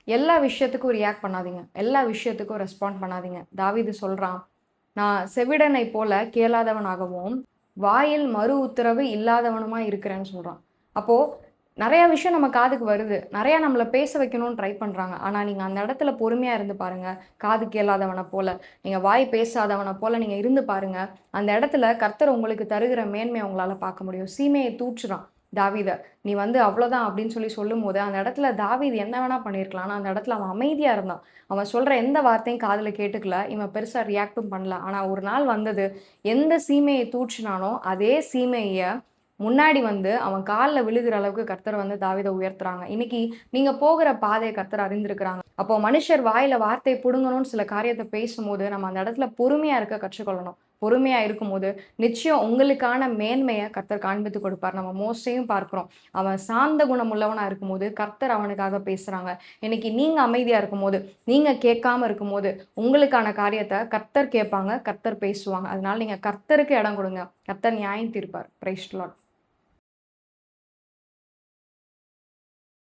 எல்லா விஷயத்துக்கும் ரியாக்ட் பண்ணாதீங்க. எல்லா விஷயத்துக்கும் ரெஸ்பாண்ட் பண்ணாதீங்க. தாவீது சொல்றான், "நான் செவிடனைப் போல கேளாதவனாகவும், வாயில் மறு உத்தரவு இல்லாதவனுமா இருக்கிறேன்னு" சொல்றான். அப்போ நெறைய விஷயம் நம்ம காதுக்கு வருது. நெறையா நம்மள பேச வைக்கணும்னு ட்ரை பண்றாங்க. ஆனா, நீங்க அந்த இடத்துல பொறுமையா இருந்து பாருங்க. காது கேளாதவன போல, நீங்க வாய் பேசாதவன போல நீங்க இருந்து பாருங்க. அந்த இடத்துல கர்த்தர் உங்களுக்கு தருகிற மேன்மைய உங்களால பார்க்க முடியும். சீமைய தூற்றுறான் தாவீத. "நீ வந்து அவ்வளோதான்" அப்படின்னு சொல்லும்போது, அந்த இடத்துல தாவீது என்ன வேணா பண்ணியிருக்கலாம். ஆனா, அந்த இடத்துல அவன் அமைதியா இருந்தான். அவன் சொல்ற எந்த வார்த்தையும் காதுல கேட்டுக்கல. இவன் பெருசா ரியாக்ட்டும் பண்ணல. ஆனா, ஒரு நாள் வந்தது, எந்த சீமைய தூற்றினானோ, அதே சீமைய முன்னாடி வந்து அவன் கால்ல விழுகிற அளவுக்கு கர்த்தர் வந்து தாவீத உயர்த்துறாங்க. இன்னைக்கு நீங்க போகிற பாதைய கர்த்தர் அறிந்திருக்கிறாங்க. அப்போ மனுஷர் வாயில வார்த்தைய புடுங்கணும்னு சில காரியத்த பேசும்போது, நம்ம அந்த இடத்துல பொறுமையா இருக்க கற்றுக்கொள்ளணும். பொறுமையா இருக்கும்போது, நிச்சயம் உங்களுக்கான மேன்மைய கர்த்தர் காண்பித்துக் கொடுப்பார். நம்ம மோசேயும் பார்க்கிறோம். அவன் சாந்த குணம் உள்ளவனா இருக்கும்போது, கர்த்தர் அவனுக்காக பேசுறாங்க. இன்னைக்கு நீங்க அமைதியா இருக்கும்போது, நீங்க கேட்காம இருக்கும்போது, உங்களுக்கான காரியத்த கர்த்தர் கேட்பாங்க, கர்த்தர் பேசுவாங்க. அதனால நீங்க கர்த்தருக்கு இடம் கொடுங்க. கர்த்தர் நியாயம் தீர்ப்பார். Praise the Lord.